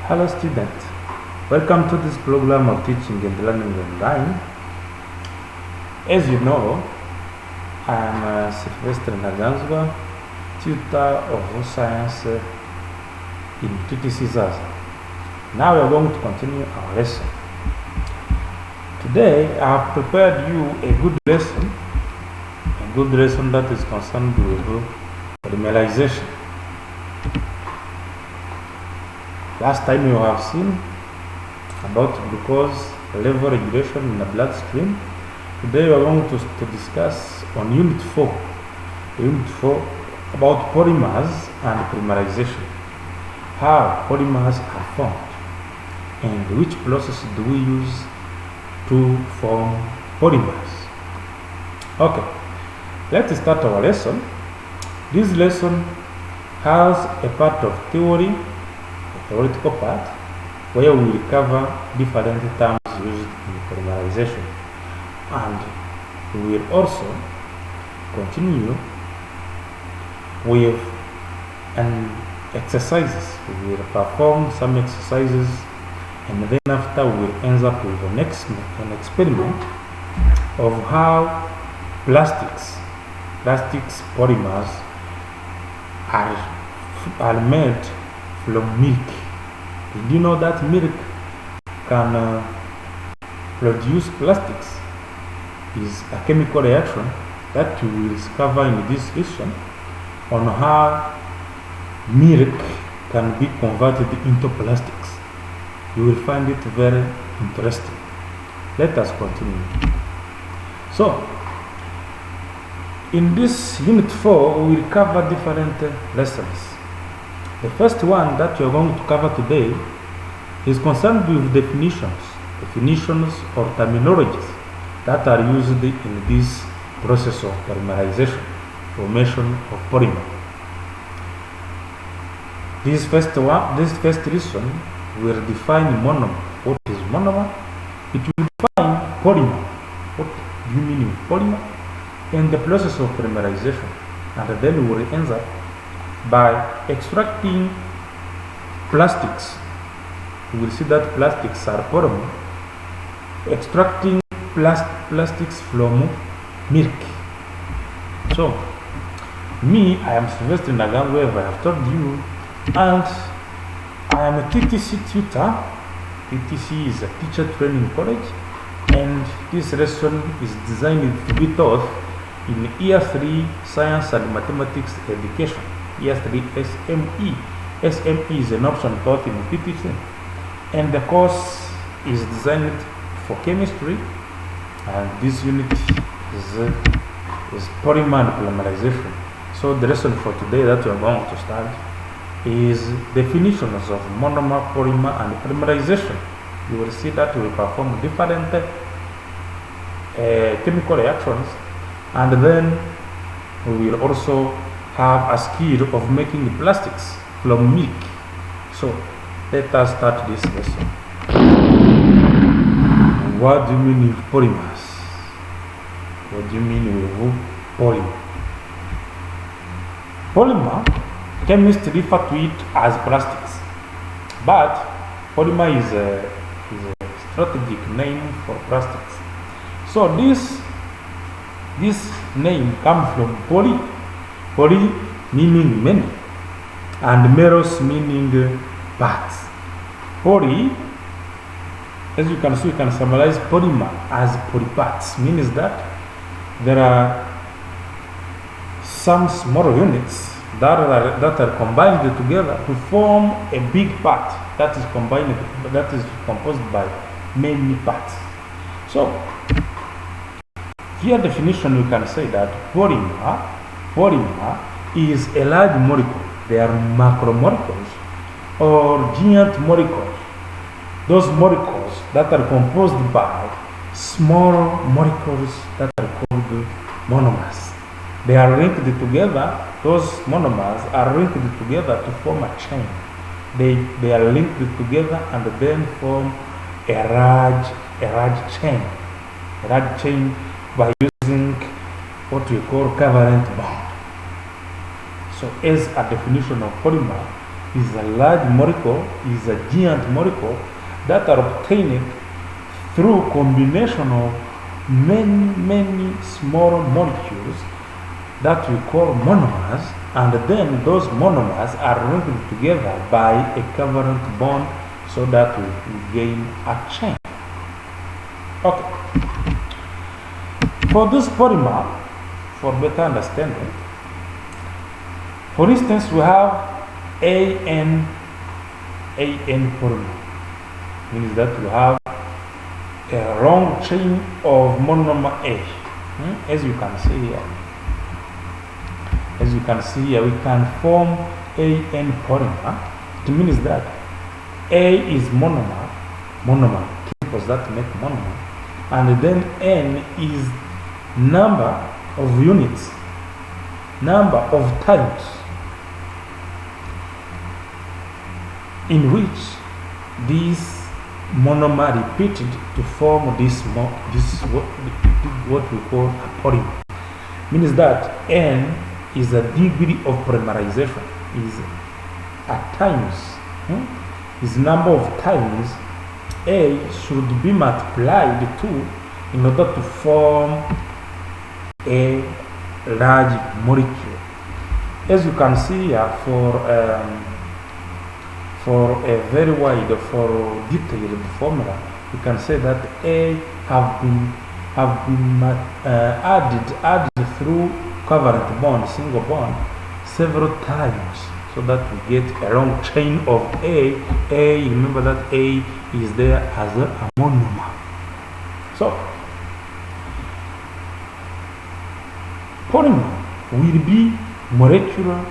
Hello students, welcome to this program of teaching and learning online. As you know, I am Sylvester Naganzwa, tutor of science in TTC Zaza. Now we are going to continue our lesson. Today I have prepared you a good lesson that is concerned with polymerization. Last time you have seen about glucose level regulation in the bloodstream. Today we are going to discuss on Unit 4 about polymers and polymerization. How polymers are formed and which process do we use to form polymers. Okay, let's start our lesson. This lesson has a part of theoretical part where we will cover different terms used in polymerization, and we will also continue with exercises. We will perform some exercises, and then after we will end up with an experiment of how plastics polymers are made from milk. Did you know that milk can produce plastics? Is a chemical reaction that we will discover in this lesson on how milk can be converted into plastics. You will find it very interesting. Let us continue. So, in this Unit 4, we will cover different lessons. The first one that we are going to cover today is concerned with definitions or terminologies that are used in this process of polymerization, formation of polymer. This first lesson will define monomer. What is monomer? It will define polymer. What do you mean with polymer? And the process of polymerization. And then we will answer by extracting plastics. We will see that plastics are polymer. Extracting plastics from milk. So, I am Sylvester Naganzwa, as I have told you, and I am a TTC tutor. TTC is a teacher training college, and this lesson is designed to be taught in Year 3 Science and Mathematics Education. Year 3 SME. SME is an option taught in TTC, and the course is designed for chemistry, and this unit is polymer and polymerization. So the lesson for today that we are going to start is definitions of monomer, polymer, and polymerization. You will see that we perform different chemical reactions, and then we will also have a skill of making plastics from milk. So let us start this lesson. What do you mean with polymers? What do you mean with polymer? Polymer, chemists refer to it as plastics, but polymer is a strategic name for plastics. So this name comes from poly meaning many, and meros meaning parts. Poly, as you can see, you can summarize polymer as polyparts. Means that there are some small units that are combined together to form a big part that is composed by many parts. So, here definition we can say that polymer is a large molecule. They are macromolecules or giant molecules. Those molecules that are composed by small molecules that are called monomers. They are linked together. Those monomers are linked together to form a chain. They are linked together and then form a large chain by using what we call covalent bond. So, as a definition of polymer, is a large molecule, is a giant molecule that are obtained through combination of many small molecules that we call monomers, and then those monomers are linked together by a covalent bond so that we gain a chain. Okay. For this polymer, for better understanding, for instance, we have AN polymer. Means that we have a long chain of monomer A. As you can see here, we can form AN polymer. It means that A is monomer, chemicals that make monomer, and then N is number of units, number of times in which these monomer repeated to form this what we call a polymer. Means that N is a degree of polymerization, is at times, is number of times A should be multiplied to in order to form a large molecule. As you can see here, for a very wide, for detailed formula, you can say that A have been added through covalent bond, single bond, several times, so that we get a long chain of A. Remember that A is there as a monomer. So polymer will be molecular,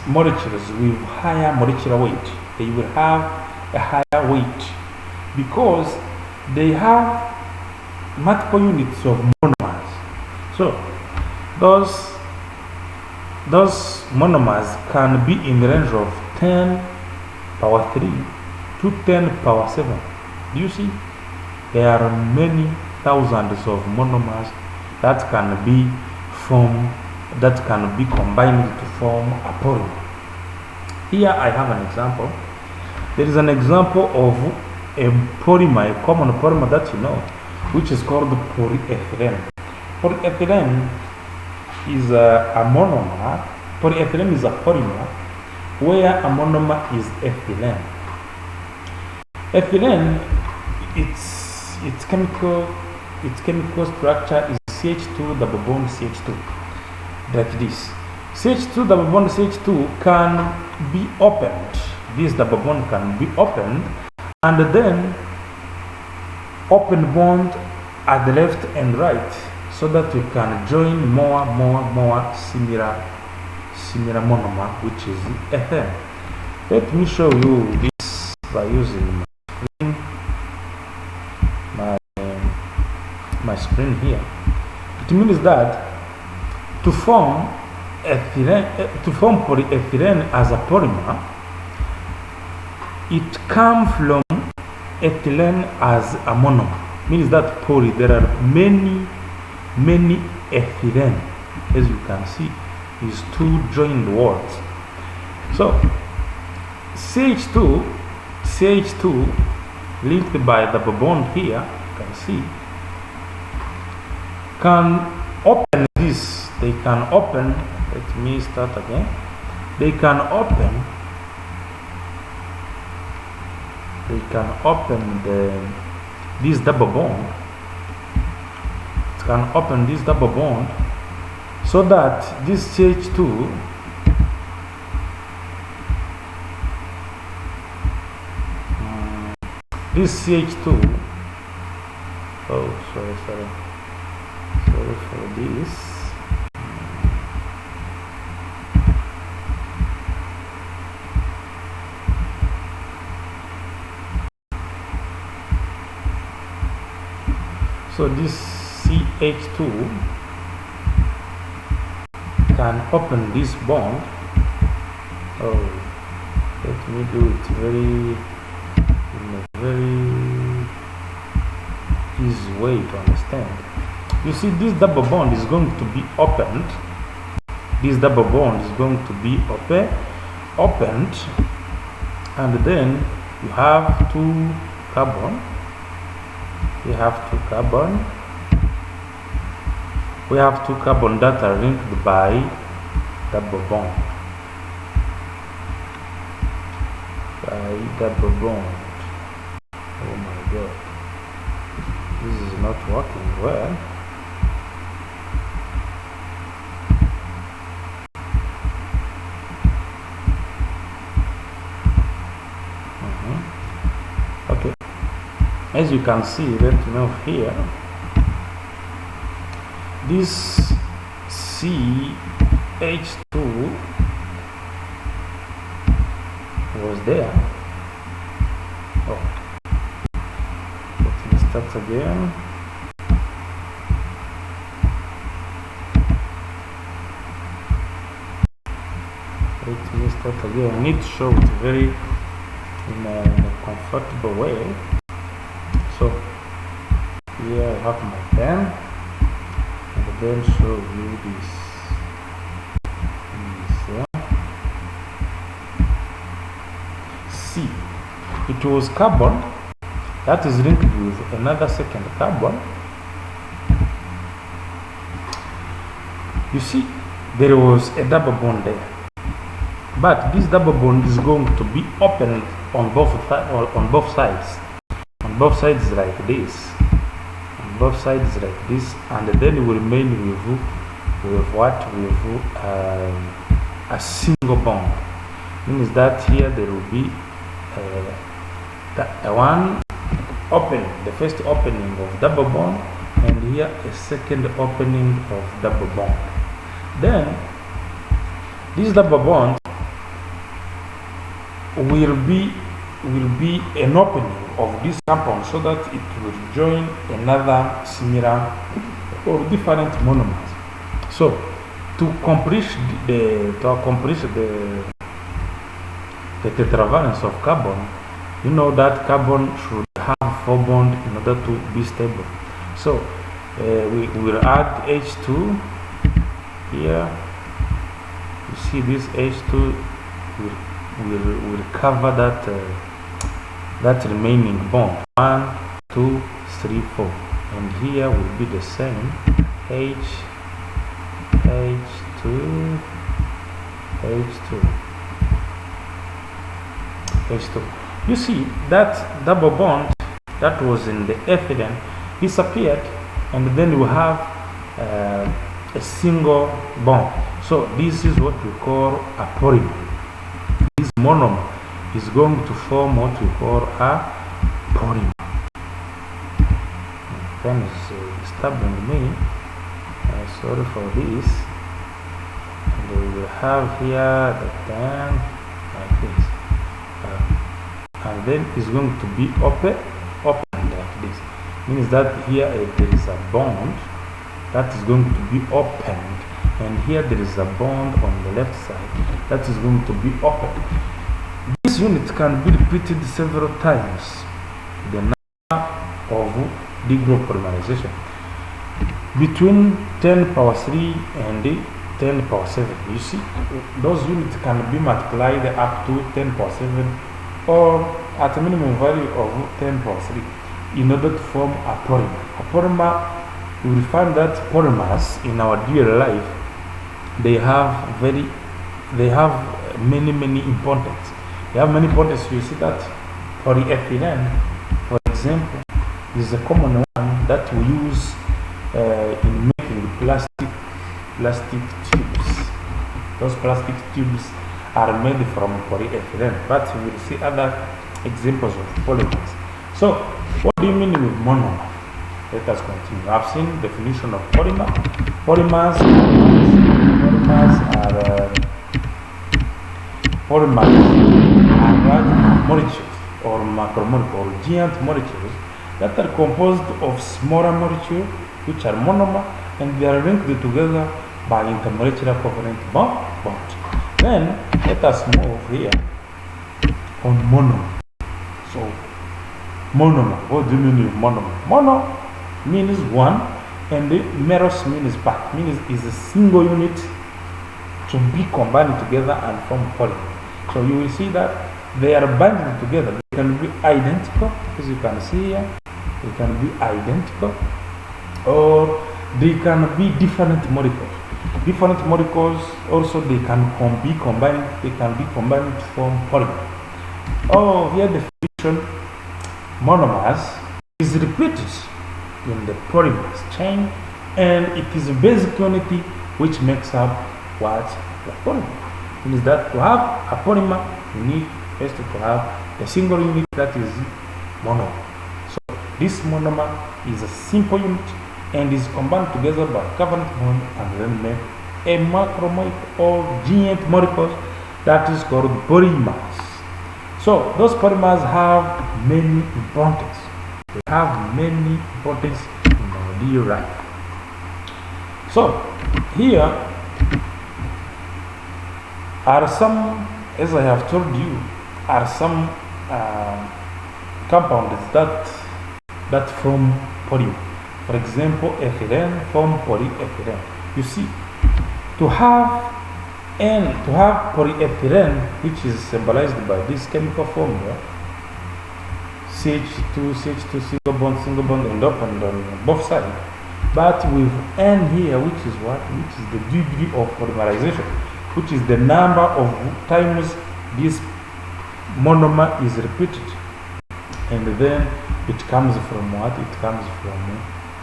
molecules with higher molecular weight. They will have a higher weight because they have multiple units of monomers. So those monomers can be in the range of 10 power 3 to 10 power 7. Do you see? There are many thousands of monomers that can be formed, that can be combined to form a polymer. Here I have an example. There is an example of a polymer, a common polymer that you know, which is called polyethylene. Polyethylene is a monomer. Polyethylene is a polymer where a monomer is ethylene. Ethylene, its chemical structure is CH2 double bond CH2, like this. CH2 double bond CH2 can be opened. This double bond can be opened, and then open bond at the left and right, so that we can join more similar monomer, which is ethane. Let me show you this by using my screen here. It means that to form polyethylene as a polymer, it comes from ethylene as a monomer. Means that there are many ethylene, as you can see, is two joined words. So CH2 linked by the bond here, you can see, can open this. They can open, let me start again. They can open this double bond. It can open this double bond so that this CH2 oh, sorry for this. So this CH2 can open this bond. Oh, let me do it in a very easy way to understand. You see, this double bond is going to be opened this double bond is going to be opened, and then you have two carbon. We have two carbon. We have two carbon that are linked by double bond. Oh my god, this is not working well. Okay, as you can see, let me know here, this CH2 was there. Oh, let me start again. I need to show it very in a comfortable way. So here I have my pen, and then show you this. C. It was carbon that is linked with another second carbon. You see, there was a double bond there, but this double bond is going to be opened on both sides. On both sides like this. On both sides like this, and then it will remain with what? With a single bond. Means that here there will be one opening, the first opening of double bond, and here a second opening of double bond. Then this double bond will be an opening of this compound so that it will join another similar or different monomers. So to accomplish the tetravalence of carbon, you know that carbon should have 4 bonds in order to be stable. So we will add H2 here. You see this H2 will cover that remaining bond. 1, 2, 3, 4, and here will be the same. H2. You see that double bond that was in the ethylene disappeared, and then we have a single bond. So this is what we call a polymer. This monomer is going to form what we call a polymer. My pen is disturbing me. Sorry for this. And we will have here the pen like this. And then it's going to be open like this. Means that here there is a bond that is going to be opened, and here there is a bond on the left side that is going to be opened. This unit can be repeated several times. The number of degree polymerization between 10 power 3 and 10 power 7. You see, those units can be multiplied up to 10 power 7 or at a minimum value of 10 power 3 in order to form a polymer. A polymer, we will find that polymers in our daily life, they have many importance. They have many importance. You see that polyethylene, for example, is a common one that we use in making plastic tubes. Those plastic tubes are made from polyethylene, but we will see other examples of polymers. So, what do you mean with monomer? Let us continue. I've seen definition of polymer. Polymers are large molecules or macromolecules or giant molecules that are composed of smaller molecules which are monomer, and they are linked together by intermolecular covalent bond. Then let us move here on monomer. So monomer, what do you mean with monomer? Mono means one, and the meros means part, means is a single unit to be combined together and form polymer. So you will see that they are binding together. They can be identical, as you can see here. They can be identical, or they can be different molecules. Different molecules also they can be combined. They can be combined to form polymer. Oh, here the definition: monomers is repeated in the polymers chain, and it is a basic unity which makes up what the polymer. It means that to have a polymer, you need first to have a single unit that is monomer. So this monomer is a simple unit and is combined together by covalent bond and then make a macromolecule or giant molecules that is called polymers. So those polymers have many importance. They have many importance in our daily life. So here are some, as I have told you, are some compounds that form polymer. For example, ethylene form polyethylene. You see, to have polyethylene, which is symbolized by this chemical formula, CH2, single bond, and open on both sides. But with N here, which is what? Which is the degree of polymerization, which is the number of times this monomer is repeated. And then it comes from what? It comes from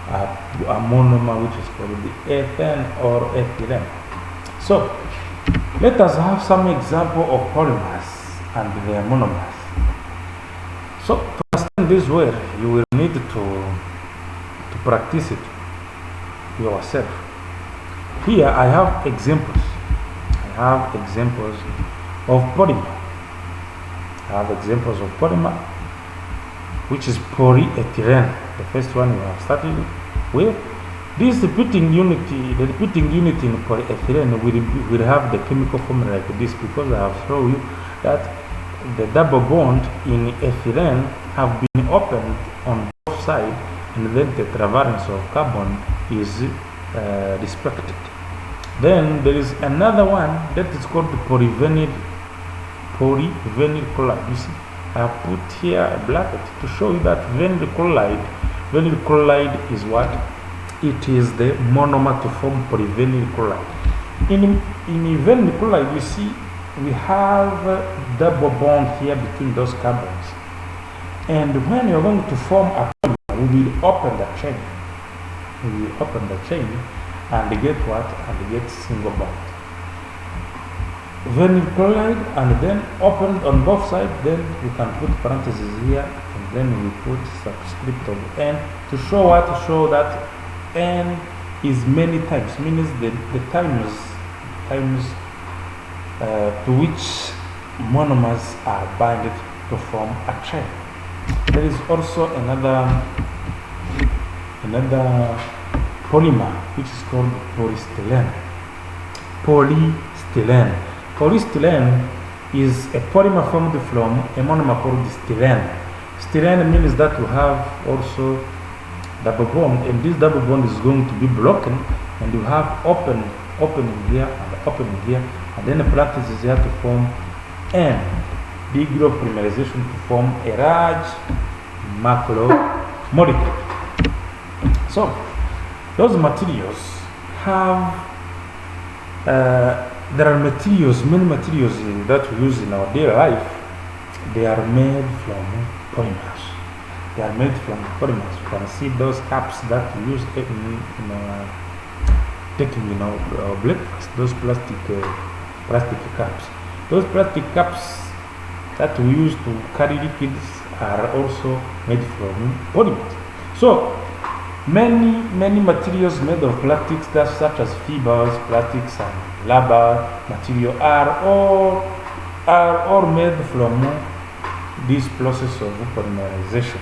a monomer which is called the ethane or ethylene. So let us have some example of polymers and their monomers. So to understand this well, you will need to practice it yourself. Here I have examples. Of polymer. I have examples of polymer, which is polyethylene. The first one we have started with. This repeating unity, the repeating unit in polyethylene will have the chemical formula like this, because I have shown you that the double bond in ethylene have been opened on both sides, and then the transference of carbon is respected. Then there is another one that is called polyvinyl chloride. You see, I have put here a bracket to show you that vinyl chloride is what? It is the monomer to form polyvinyl chloride. In vinyl chloride, you see, we have a double bond here between those carbons. And when you're going to form a polymer, we will open the chain. And get what? And get single bond. Vinyl chloride, and then open on both sides. Then we can put parentheses here, and then we put subscript of N to show what? To show that N is many times, means the times to which monomers are binded to form a chain. There is also another polymer which is called polystyrene. Polystyrene is a polymer formed from a monomer called styrene. Styrene means that you have also double bond, and this double bond is going to be broken, and you have opening here and opening here, and then the practice is here to form N, degree of polymerization, to form a large macromolecule. So those materials have there are many materials that we use in our daily life. They are made from polymers. You can see those cups that we use in taking our breakfast. Those plastic cups. Those plastic cups that we use to carry liquids are also made from polymers. So many materials made of plastics, such as fibers, plastics, and rubber material are all made from this process of polymerization.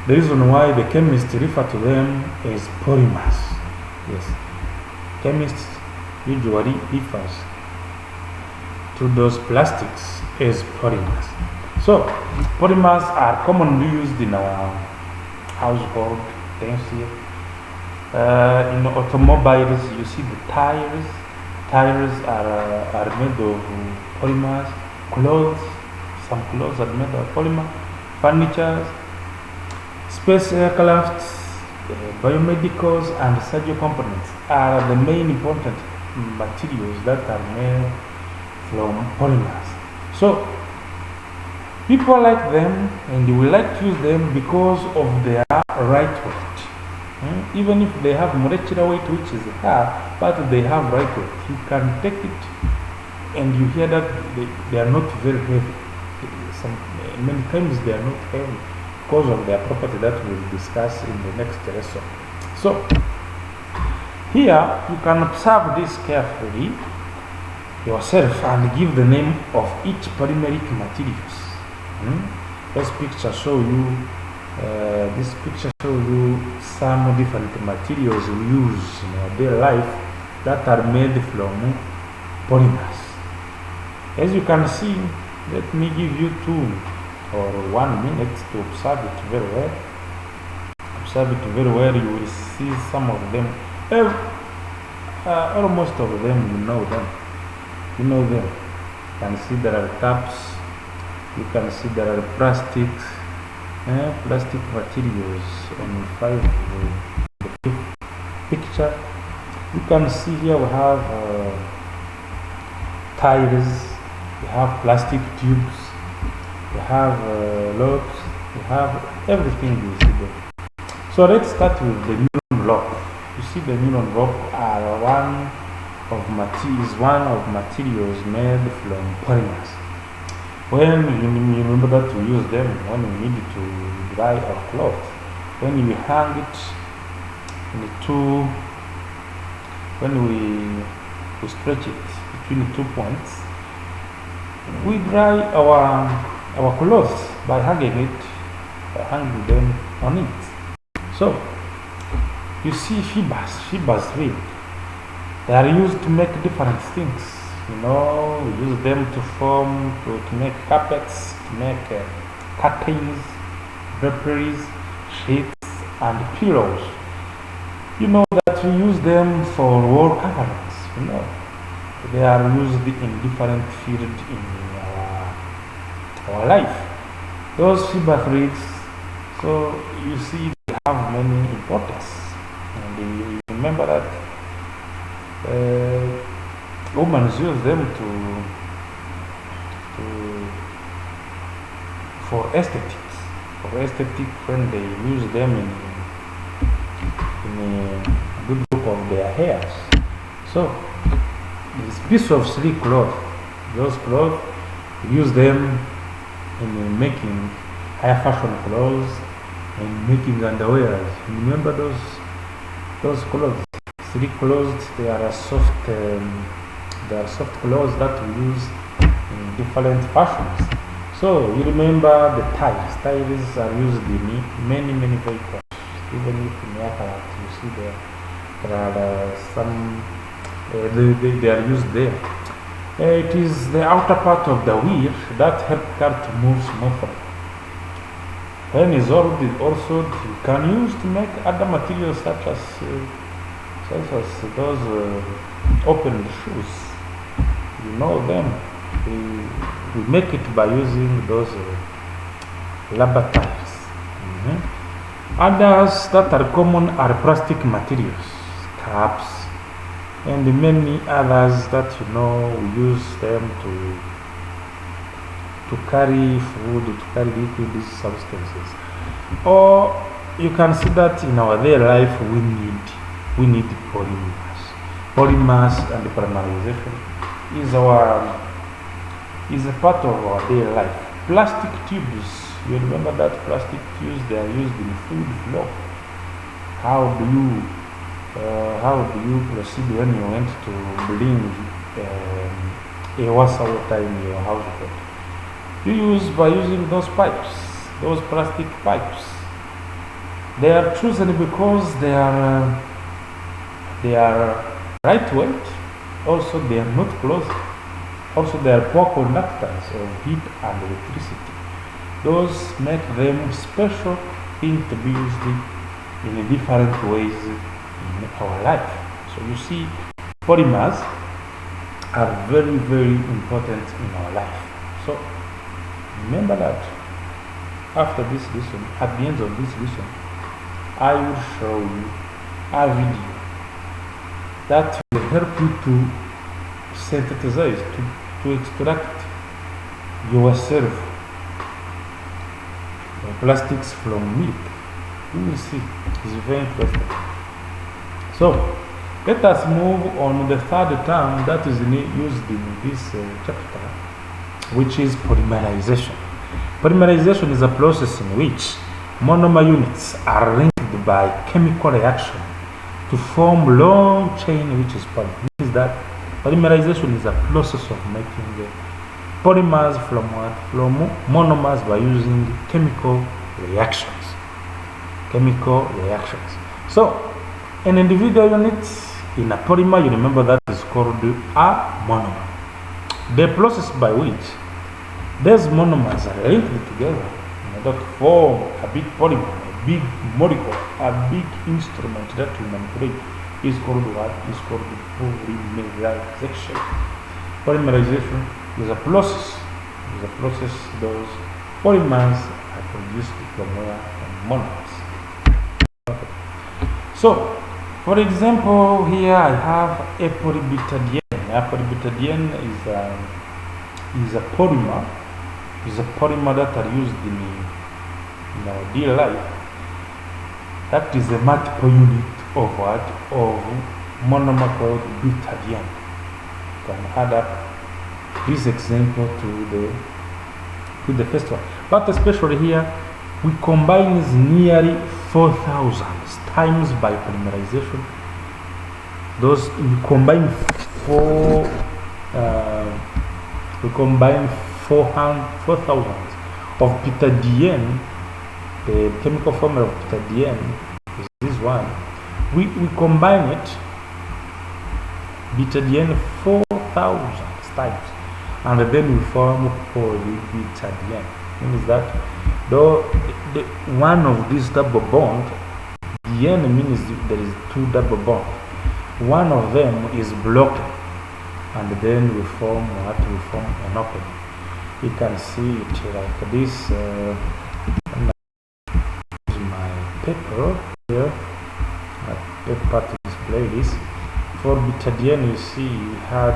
The reason why the chemists refer to them as polymers. Yes, chemists usually refers to those plastics as polymers. So polymers are commonly used in our household things here. In automobiles, you see the tires. Tires are made of polymers. Clothes, some clothes are made of polymer. Furniture, space aircrafts, biomedicals, and surgical components are the main important materials that are made from polymers. So people like them, and we like to use them because of their right weight. Even if they have molecular weight, which is high, but they have right weight. You can take it, and you hear that they are not very heavy. Many times they are not heavy because of their property that we'll discuss in the next lesson. So here you can observe this carefully yourself and give the name of each polymeric materials. This picture show you some different materials we use in our daily life that are made from polymers. As you can see, let me give you 2 or 1 minute to observe it very well. Observe it very well. You will see some of them. Almost of them, you know them. You know them. You can see there are cups. You can see there are plastics. Plastic materials on 5 the picture. You can see here we have tires, we have plastic tubes, we have locks, we have everything you see there. So let's start with the nylon rope. You see the nylon rope are one of materials made from polymers. When you remember that we use them when we need to dry our clothes, when we hang it when we stretch it between 2 points, we dry our clothes by hanging them on it. So you see fibers thread. They are used to make different things. We use them to make carpets, to make curtains, draperies, sheets, and pillows. You know that we use them for wall coverings. They are used in different fields in our life. Those fiber threads, so you see they have many importance. And you remember that women use them for aesthetics. When they use them in a good look of their hairs. So this piece of silk cloth, those clothes, use them in making high fashion clothes and making underwears. Remember those clothes, silk clothes. They are soft clothes that we use in different fashions. So you remember the ties. Ties are used in many vehicles. Even if in aircraft you see there are some they are used there. It is the outer part of the wheel that helps car to move smoothly. When dissolved, also you can use to make other materials such as those open shoes. You know them. We make it by using those rubber tires. Others that are common are plastic materials, cups, and many others that we use them to carry food, to carry liquid substances. Or you can see that in our daily life we need polymers. Polymers and polymerization is a part of our daily life. Plastic tubes, you remember that plastic tubes, they are used in food flow. How do you proceed when you want to bring a water in your household? You use by using those pipes, those plastic pipes. They are chosen because they are lightweight. Also, they are not closed. Also, they are poor conductors of heat and electricity. Those make them special things to be used in different ways in our life. So you see, polymers are very, very important in our life. So remember that after this lesson, at the end of this lesson, I will show you a video that will help you to synthesize, to extract yourself plastics from milk. You will see, it's very interesting. So let us move on the third term that is used in this chapter, which is polymerization. Polymerization is a process in which monomer units are linked by chemical reaction to form long chain, which is polymer. Means that polymerization is a process of making polymers from what? From monomers by using chemical reactions. Chemical reactions. So, an individual unit in a polymer, you remember that is called a monomer. The process by which these monomers are linked together in order to form a big polymer, a big molecule, a big instrument that we manipulate is called what? Is called polymerization. Polymerization is a process. Those polymers are produced from where? From monomers. Okay. So, for example, here I have a polybutadiene. A polybutadiene is a polymer. Is a polymer that are used in our daily life. That is a multiple unit of what? Of monomer called butadiene. You can add up this example to the first one. But especially here, we combine nearly 4,000 times by polymerization. Those we combine 4,000 of butadiene. The chemical formula of butadiene is this one. We combine it, butadiene 4,000 times, and then we form polybutadiene. Means that though the one of these double bond, diene means there is two double bond. One of them is blocked, and then we form what? We form an opening. You can see it like this. My paper here, my paper to display this. For butadiene, you see we had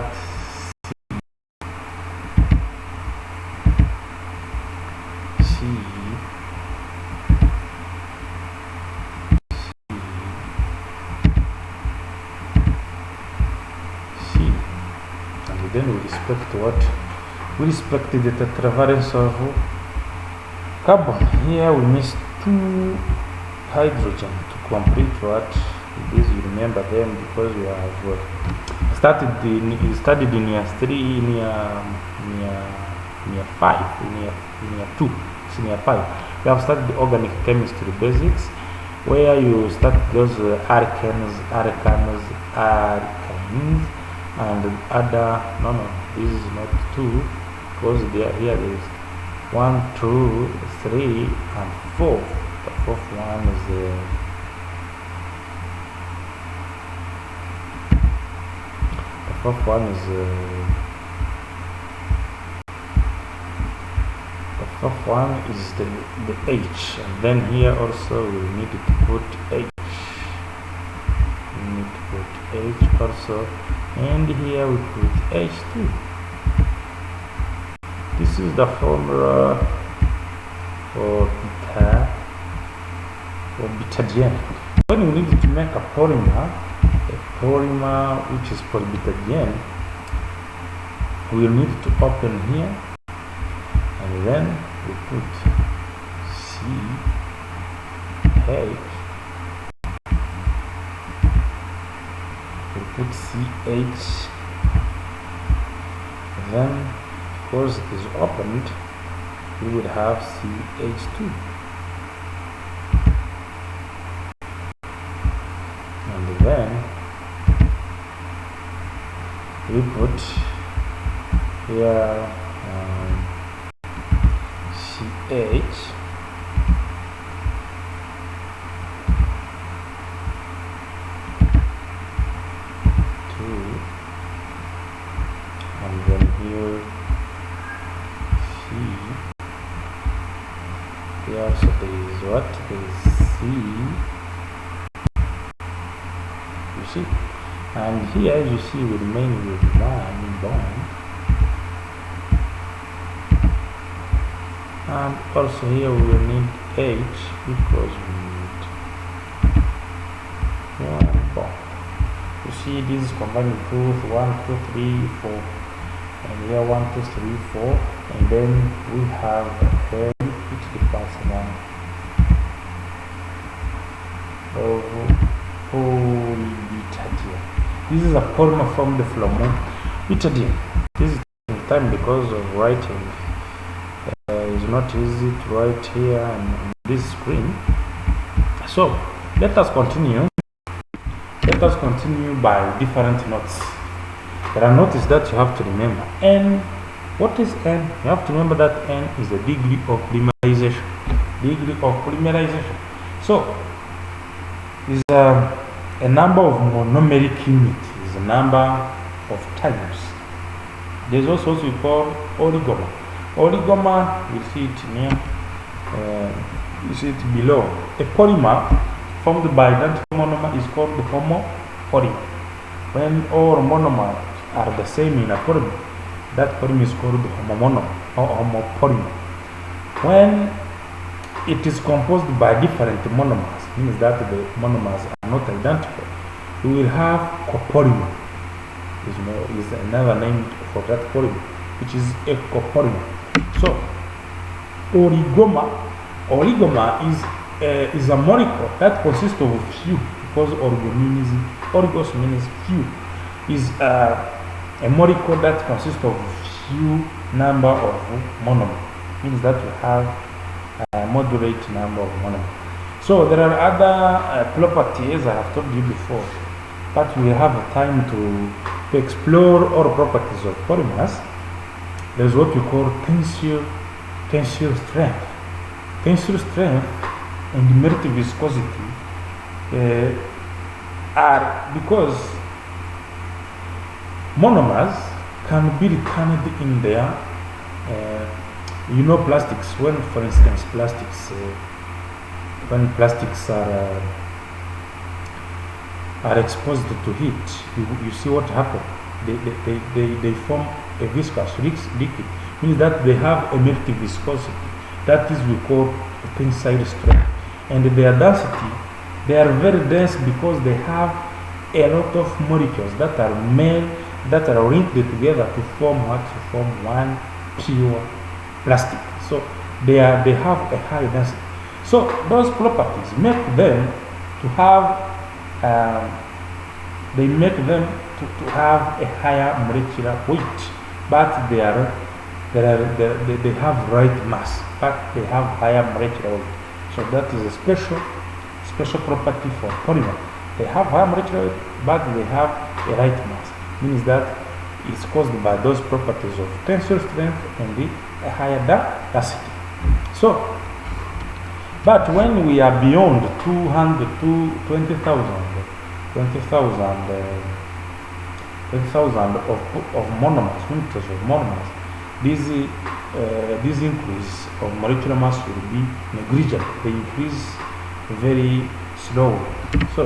then we respect what? We respect the tetravalence of carbon. Here we miss 2 hydrogen to complete what? This you remember them because we have studied in year 3, in year 5, in year 2, in year 5. We have studied the organic chemistry basics, where you start those alkanes, and other. No, this is not 2 because here there is 1, 2, 3, and 4. The fourth one is the fourth one is the fourth one is the H, and then here also we need to put H. We need to put H also. And here we put H2. This is the formula for butadiene. When we need to make a polymer which is polybutadiene, we will need to open here, and then we put CH. Put CH, then because it is opened, we would have CH2, and then we put here CH, and then here C. Here also there is what? There is C. You see? And here you see we remain with one bond. And also here we will need H because we need one bond. You see this is combining two, 1, 2, 3, 4, and here 1, 2, 3, 4, and then we have a which departs one of polybutadiene. This is a polymer from the polymers. This is time because of writing. It's not easy to write here on this screen. So let us continue. Let us continue by different notes. There are notes that you have to remember. N, what is N? You have to remember that N is the degree of polymerization. Degree of polymerization. So is a number of monomeric units. Is a number of times. There's also what we call oligomer. Oligomer, you see it near, you see it below. A polymer formed by identical monomer is called the homopolymer. When all monomers are the same in a polymer, that polymer is called the homomonomer or homopolymer. When it is composed by different monomers, means that the monomers are not identical, we will have copolymer. Is another name for that polymer, which is a copolymer. So, oligomer is a molecule that consists of few, because oligos means few, is a molecule that consists of few number of monomers. Means that we have a moderate number of monomers. So there are other properties I have told you before, but we have time to explore all properties of polymers. There is what we call tensile strength. Tensile strength and relative viscosity are because monomers can be retained in their, plastics. When, for instance, when plastics are exposed to heat, you see what happens. They form a viscous liquid, means that they have a relative viscosity. That is we call tensile strength. And their density, they are very dense because they have a lot of molecules that are linked together to form what? To form one pure plastic. So they have a high density. So those properties make them to have to have a higher molecular weight, but they have right mass, but they have higher molecular weight. So that is a special property for polymer. They have higher molecular weight, but they have a right mass. Means that it's caused by those properties of tensile strength and a higher density. So, but when we are beyond 200 to 20,000 of monomers, units of monomers, this increase of molecular mass will be negligible. They increase very slowly. So,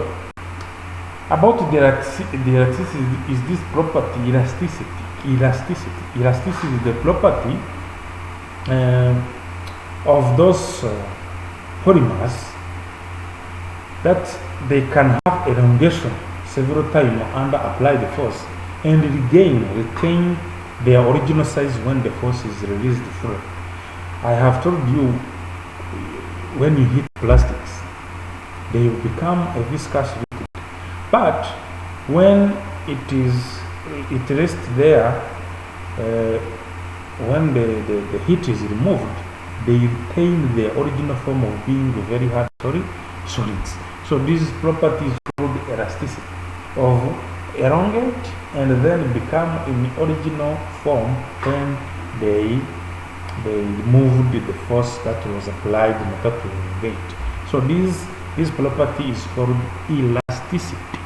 about the elasticity is this property, elasticity. Elasticity is the property of those polymers that they can have elongation several times under applied force and retain their original size when the force is released fully. I have told you, when you hit plastics, they will become a viscous liquid. But when it rests there, when the heat is removed, they retain their original form of being very hard solids. So this property is called elasticity, of elongate and then become in original form when they removed the force that was applied in order to elongate. So this property is called elasticity.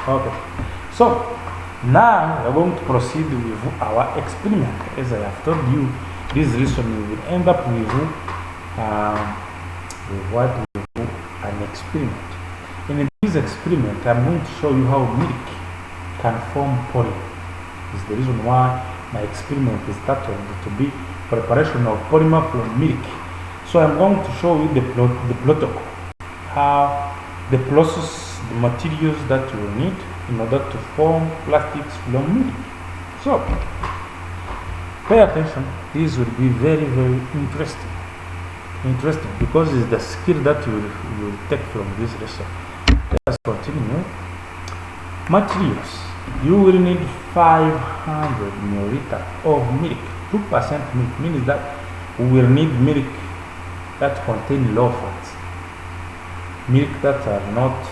Okay. So Now we are going to proceed with our experiment. As I have told you, this reason we will end up with what we do an experiment. In this experiment, I'm going to show you how milk can form polymer. This is the reason why my experiment is titled to be preparation of polymer from milk. So I'm going to show you the protocol, how the process, the materials that you will need in order to form plastics from milk. So pay attention. This will be very, very interesting because it's the skill that you will take from this lesson. Let us continue. Materials. You will need 500 milliliters of milk. 2% milk means that we will need milk that contain low fats, milk that are not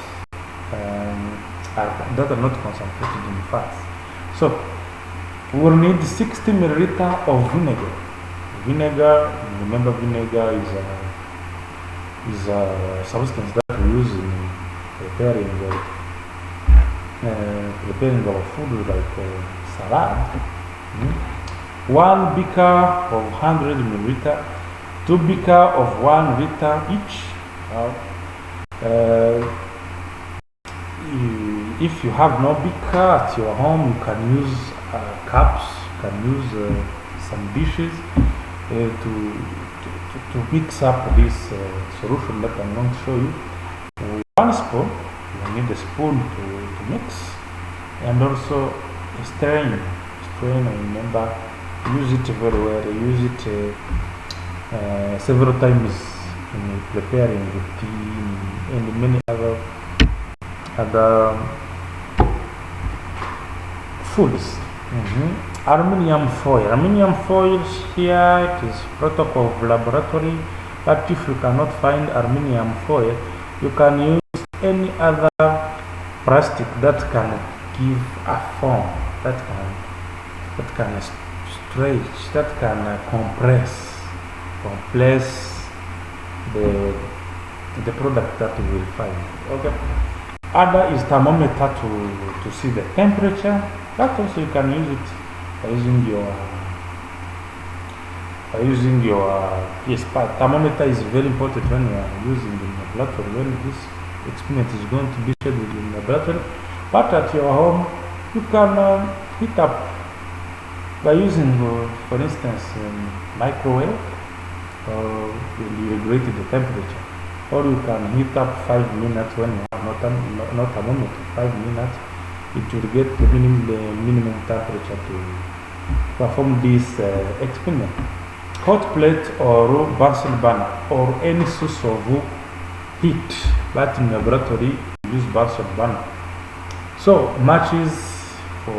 concentrated in fats. So we will need 60 milliliters of vinegar. Vinegar, remember, vinegar is a substance that we use in preparing our food like salad. 1 beaker of 100 milliliter, 2 beaker of 1 liter each. If you have no beaker at your home, you can use cups, you can use some dishes to mix up this solution that I'm going to show you. 1 spoon, you need a spoon to mix, and also a strain. Remember, use it very well. Use it several times in preparing the tea and many other foods. Aluminium foil. Aluminium foils here, it is protocol of laboratory, but if you cannot find aluminium foil, you can use any other plastic that can give a form, that can stretch, that can compress the product that you will find. Okay. Other is thermometer to see the temperature. That also you can use it by using your PS5. Thermometer is very important when you are using in the laboratory, when this experiment is going to be scheduled in the laboratory. But at your home, you can heat up by using, for instance, microwave, or you regulate the temperature. Or you can heat up 5 minutes when you have no thermometer. 5 minutes, it will get the minimum temperature to perform this experiment. Hot plate or Bunsen burner or any source of heat, but in laboratory use Bunsen burner. So matches for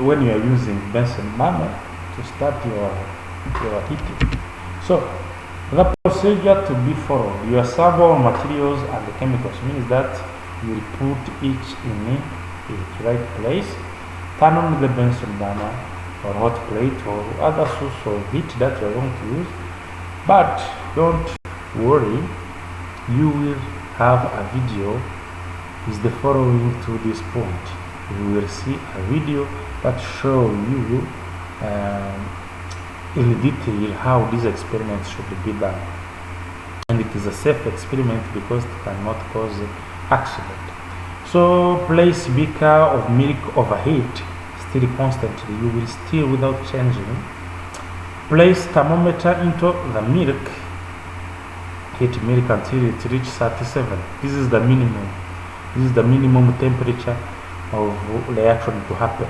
when you are using Bunsen burner to start your heating. So the procedure to be followed: you assemble materials and the chemicals, means that you will put each in its right place. Turn on the Bunsen burner or hot plate or other source of heat that you are going to use. But don't worry, you will have a video is the following to this point. You will see a video that show you in detail how these experiments should be done, and it is a safe experiment because it cannot cause accident. So place beaker of milk overheat, stir constantly. You will stir without changing. Place thermometer into the milk. Heat milk until it reaches 37. This is the minimum. This is the minimum temperature of reaction to happen.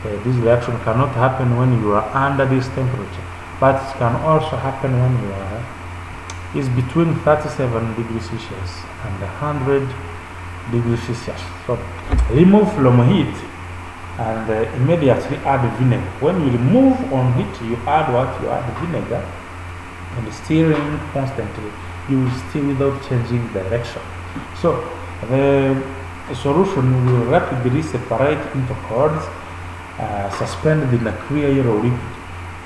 This reaction cannot happen when you are under this temperature, but it can also happen when you are is between 37 degrees Celsius and 100 degrees Celsius. So remove from heat and immediately add vinegar. When you remove on heat, you add what? You add vinegar and stirring constantly. You will stir without changing direction. So the solution will rapidly separate into cords suspended in a clear yellow liquid.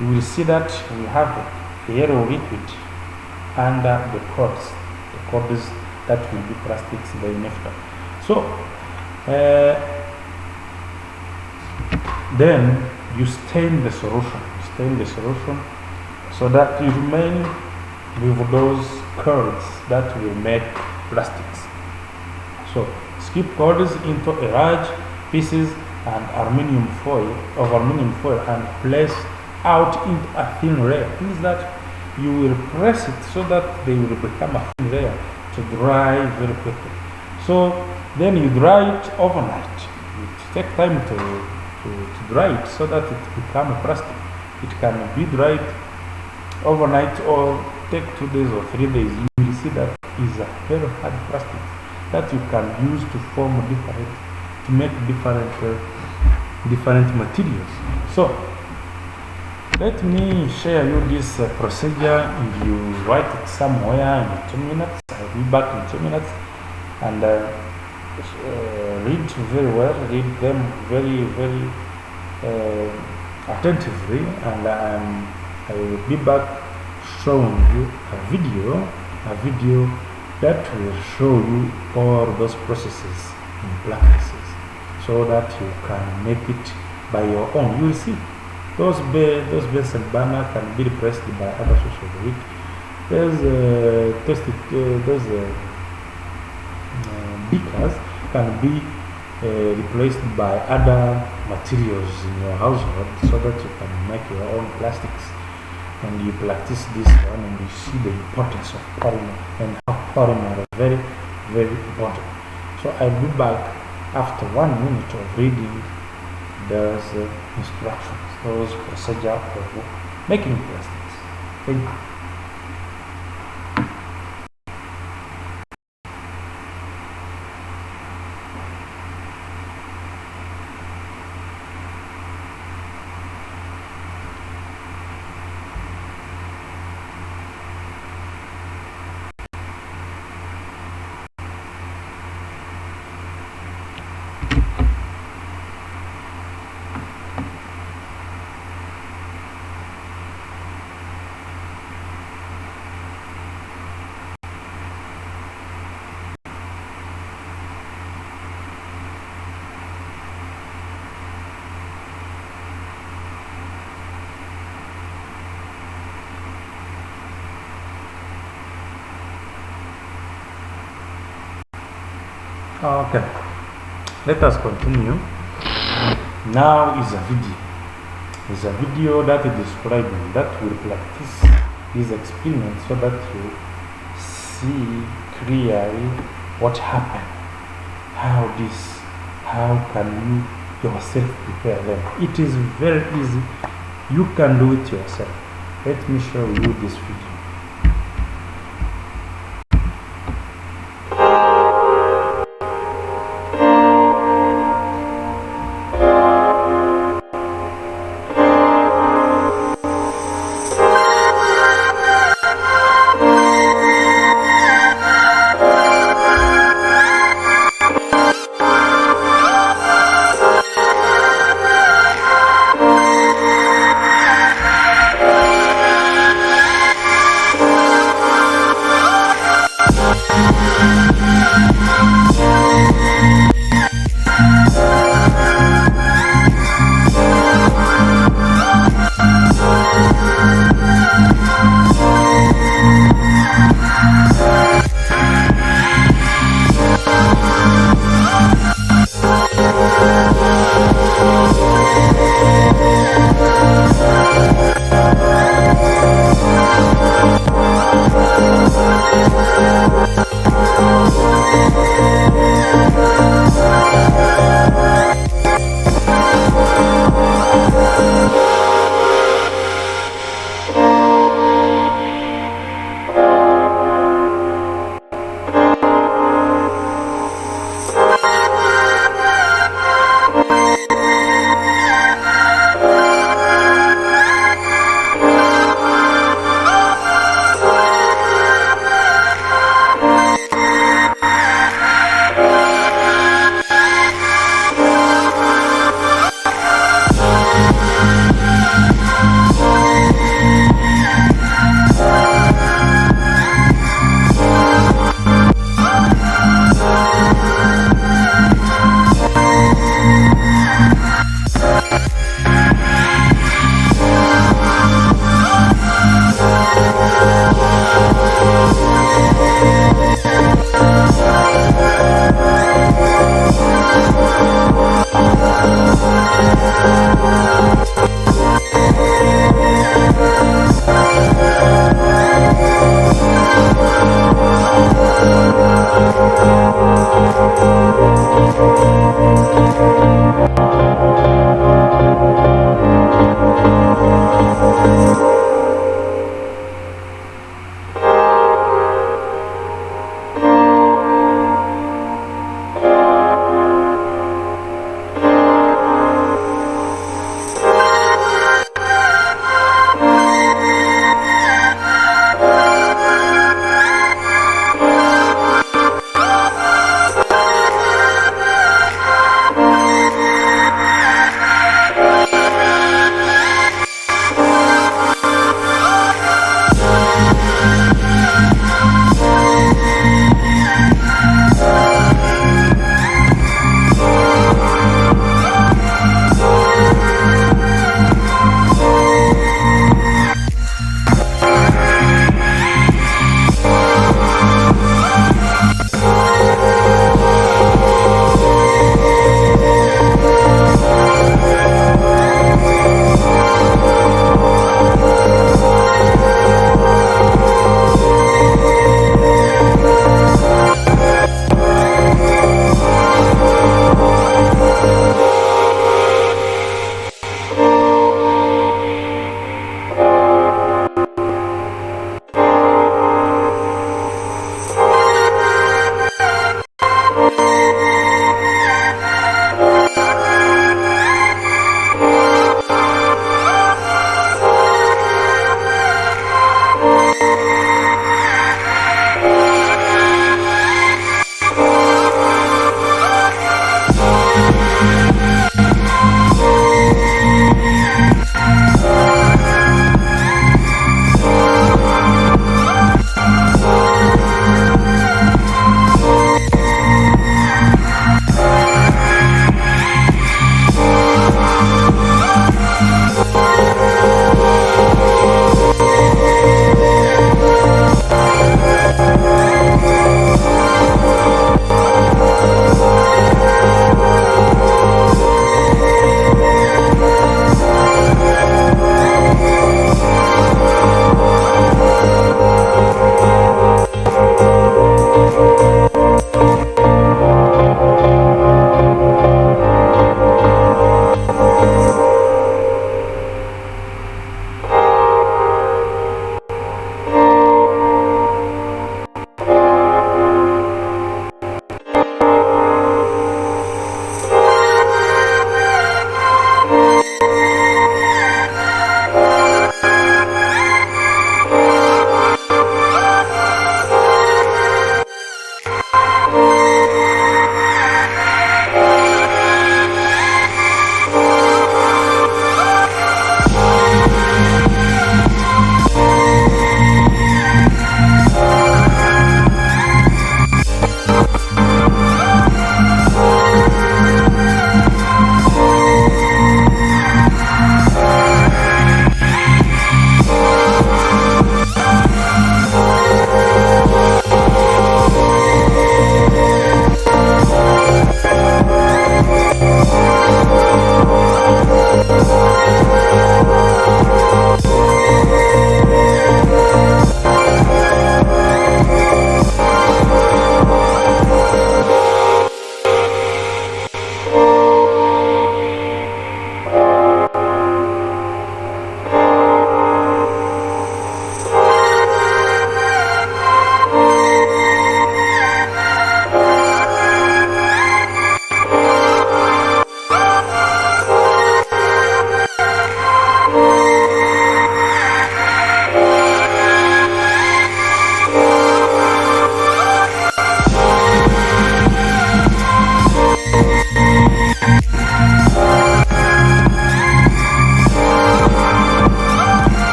You will see that we have a yellow liquid under the cords. The cords that will be plastics thereafter. So then you stain the solution. So that you remain with those curds that will make plastics. So skip curds into a large pieces and aluminium foil and place out into a thin layer. Means that you will press it so that they will become a thin layer to dry very quickly. So then you dry it overnight. It takes time to dry it so that it becomes plastic. It can be dried overnight or take 2 days or 3 days. You will see that is a very hard plastic that you can use to make different materials. So let me share you this procedure, and you write it somewhere in 2 minutes. I'll be back in 2 minutes, and read very well, read them very attentively, and I will be back showing you a video that will show you all those processes in practices, so that you can make it by your own. You will see those Benson banner can be replaced by other sources of it. Those beakers can be replaced by other materials in your household, so that you can make your own plastics. And you practice this one, and you see the importance of polymer and how polymer is very important. So I'll be back after 1 minute of reading those instructions, those procedure of making plastics. Thank you. Okay, let us continue. Now is a video that is describing, that will practice this experiment so that you see clearly what happened, how can you yourself prepare them. It is very easy, you can do it yourself. Let me show you this video.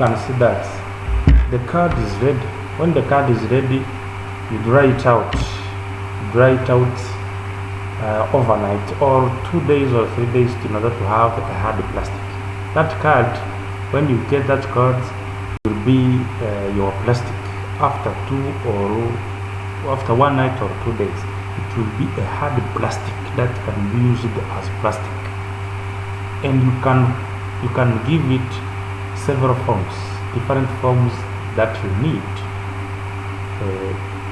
can see that the card is ready. When the card is ready, you dry it out. Overnight or 2 days or 3 days in order to have a hard plastic. That card, when you get that card, will be your plastic after 1 night or 2 days. It will be a hard plastic that can be used as plastic, and you can give it several forms, different forms that you need.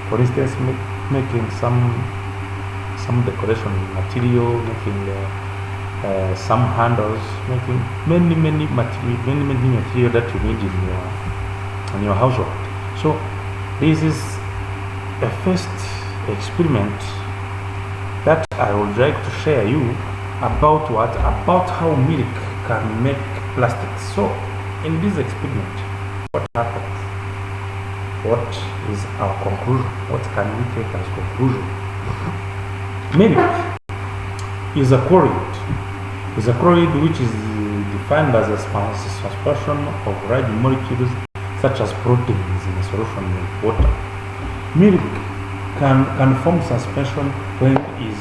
For instance, making some decoration material, making some handles, making many material that you need in your household. So this is a first experiment that I would like to share you about how milk can make plastics. So in this experiment, what happens? What is our conclusion? What can we take as conclusion? Milk is a colloid. Which is defined as a suspension of large molecules such as proteins in a solution of water. Milk can form suspension when it is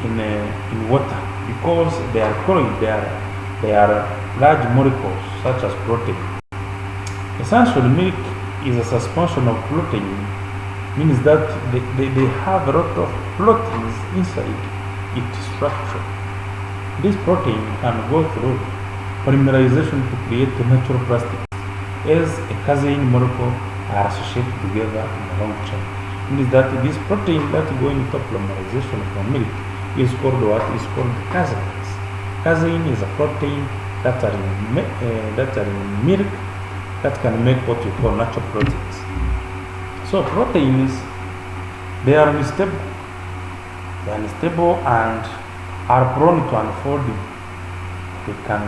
in water because they are colloid. They are large molecules such as protein. Essentially, milk is a suspension of protein. Means that they have a lot of proteins inside its structure. This protein can go through polymerization to create the natural plastics, as a casein molecule are associated together in a long chain. Means that this protein that go into polymerization from milk is called what? Is called caseins. Casein is a protein that are in milk that can make what we call natural proteins. So proteins, they are unstable. And are prone to unfolding. They can,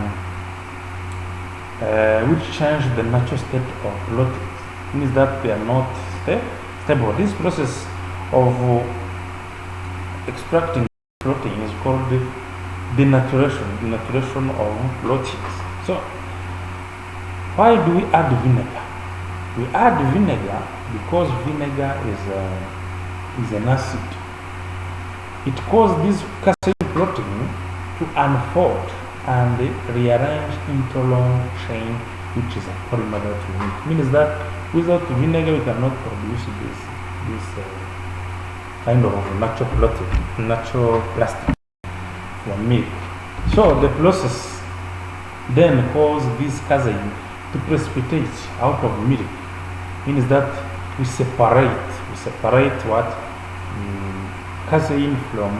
which change the natural state of proteins. It means that they are not stable. This process of extracting protein is called denaturation of proteins. So why do we add vinegar? We add vinegar because vinegar is an acid. It causes this casein protein to unfold and rearrange into long chain, which is a polymer that we need. It means that without vinegar we cannot produce this kind of natural plastic from milk. So the process then causes this casein to precipitate out of milk. Means that we separate what? Casein from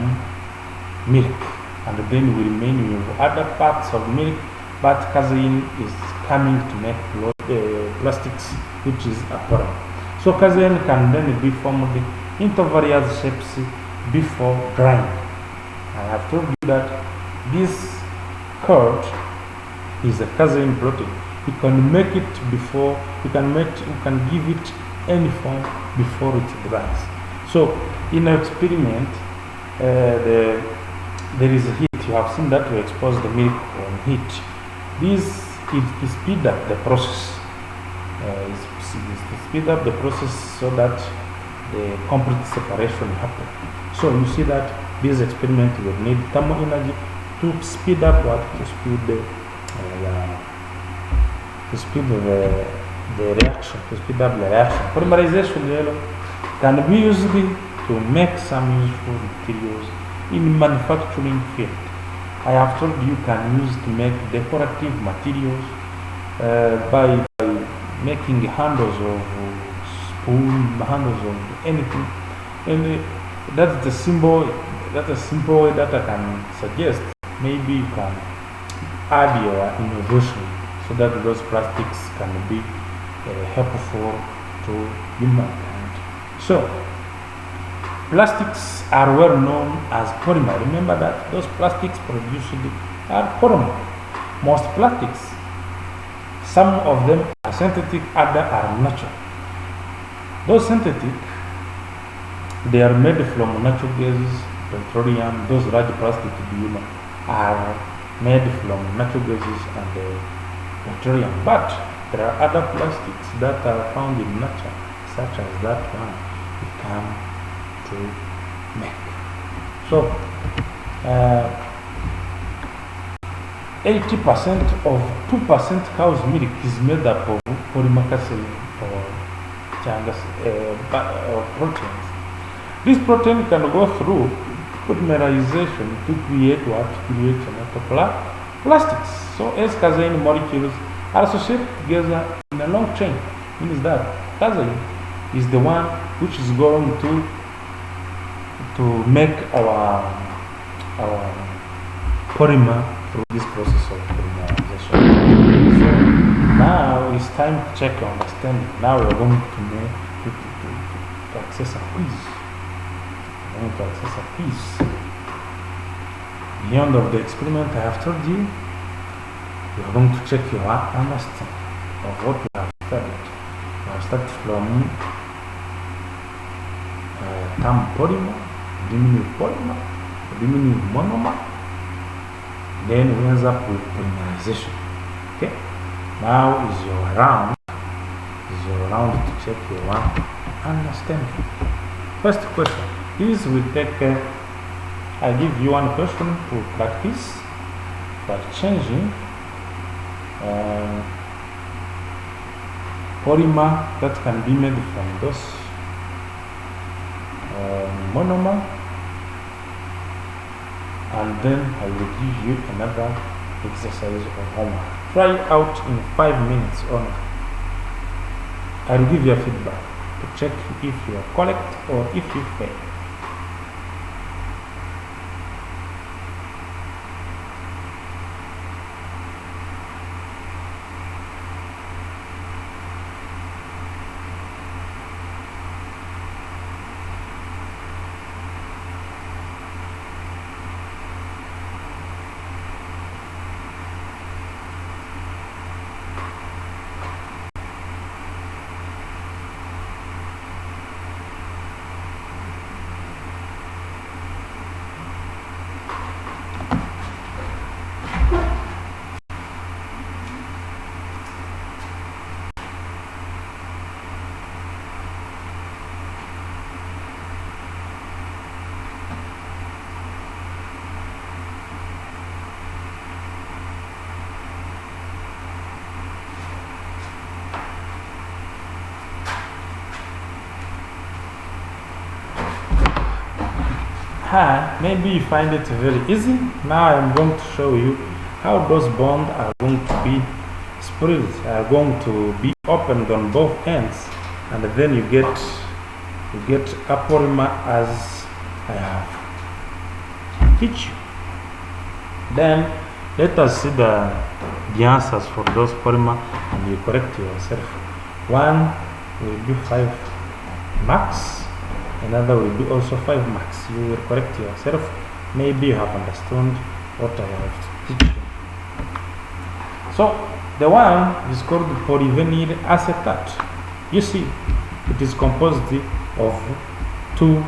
milk, and then we remain with other parts of milk, but casein is coming to make plastics, which is a polymer. So casein can then be formed into various shapes before drying. I have told you that this curd is a casein protein. You can make it before, you can give it any form before it dries. So in an experiment, there is heat. You have seen that we expose the milk on heat. This is to speed up the process. So that the complete separation happen. So you see that this experiment will need thermal energy to speed up the reaction, to speed up the reaction. Polymerization can be used to make some useful materials in manufacturing field. I have told you can use to make decorative materials by making handles of spoon, handles of anything, and that's the simple way that I can suggest. Maybe you can add your innovation so that those plastics can be helpful to humankind. So plastics are well known as polymer. Remember that those plastics produced are polymer. Most plastics, some of them are synthetic, others are natural. Those synthetic, they are made from natural gases, petroleum. Those large plastic are made from natural gases and petroleum. But there are other plastics that are found in nature, such as that one we come to make. So 80% of 2% cow's milk is made up of polymerization or proteins. This protein can go through polymerization to create what? Create plastics. So S-casein molecules are associated together in a long chain. Means that casein is the one which is going to make our polymer through this process of polymerization. So now it's time to check your understanding. Now we're going to access a quiz. We're going to access a quiz. Beyond of the experiment I have told you, we are going to check your understanding of what we have studied. We have started from term polymer, diminutive polymer, diminutive monomer. Then we end up with polymerization. Okay. Now is your round. Is your round to check your understanding. First question is we take. I give you one question to practice by changing polymer that can be made from those monomer, and then I will give you another exercise of homework. Try out in 5 minutes only. I will give you a feedback to check if you are correct or if you fail. Maybe you find it very easy. Now I'm going to show you how those bonds are going to be spread, are going to be opened on both ends, and then you get a polymer as I have teach you. Then let us see the answers for those polymer, and you correct yourself. One will be 5 marks. Another will be also 5 marks. You will correct yourself. Maybe you have understood what I have to teach you. So the one is called polyvinyl acetate. You see, it is composed of 2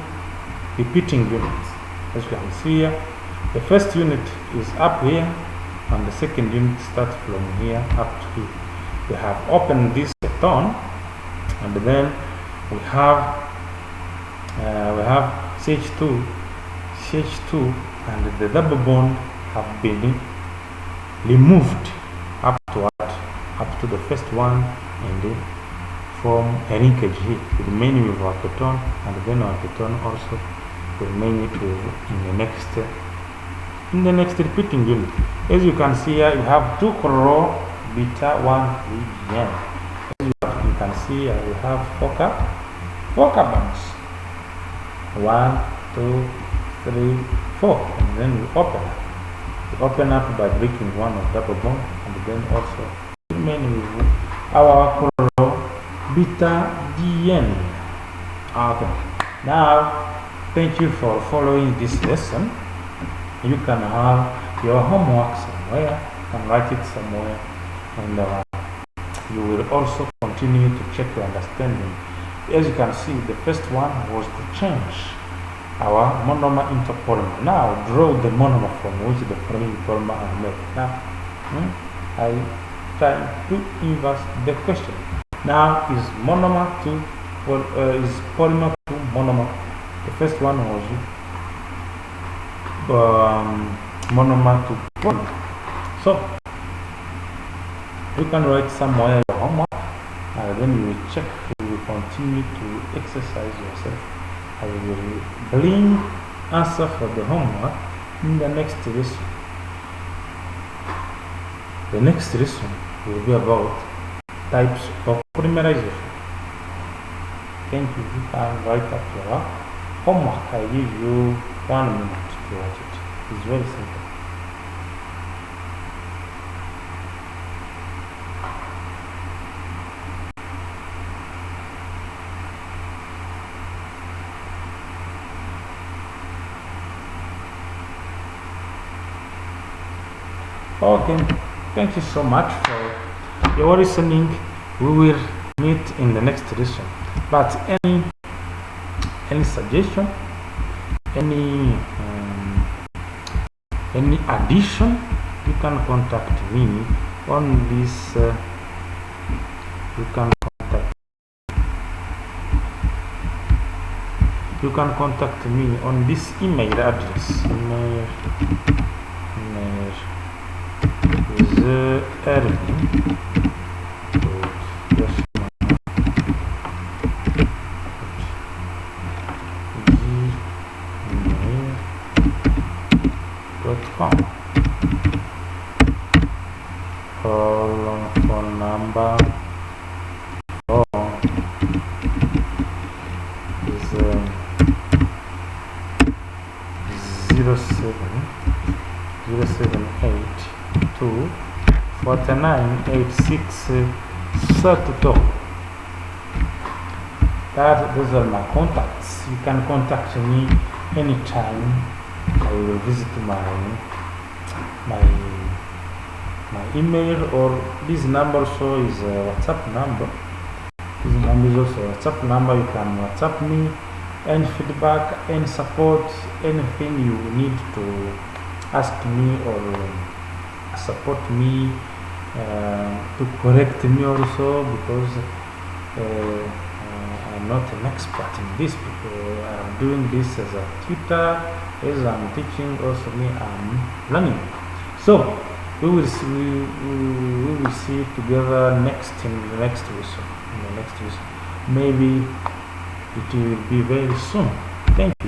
repeating units. As you can see here, the first unit is up here, and the second unit starts from here up to here. We have opened this ketone, and then we have CH2, and the double bond have been removed up to what? Up to the first one, and then form a linkage here, remaining with our ketone, and then our ketone also remain it in the next repeating unit. As you can see here, you have 2 chloro beta 1 region. As you can see here, we have 4 carbons. 1, 2, 3, 4, and then we open up. We open up by breaking one of double bond, and then also remain with our chloro beta DN. Okay. Now, thank you for following this lesson. You can have your homework somewhere, you can write it somewhere, and you will also continue to check your understanding. As you can see, the first one was to change our monomer into polymer. Now draw the monomer from which the following polymer are made. Now I trying to inverse the question. Now is monomer to is polymer to monomer. The first one was monomer to polymer. So you can write somewhere your homework, and then you will check. You will continue to exercise yourself. I will bring answer for the homework in the next lesson. The next lesson will be about types of polymerization. Thank you. You can write up your homework. I give you 1 minute to write it. It's very simple. Okay, thank you so much for your listening. We will meet in the next lesson. But any suggestion, any addition, you can contact me on this. You can contact me on this email address. gmail.com. Phone number is 078 498632. Those are my contacts. You can contact me anytime. I will visit my email, or this number also is a WhatsApp number. This number is also a WhatsApp number. You can WhatsApp me any feedback, any support, anything you need to ask me or support me, to correct me also, because I'm not an expert in this, because I'm doing this as a tutor, as I'm teaching, also me I'm learning. So we will see together in the next lesson. Maybe it will be very soon. Thank you.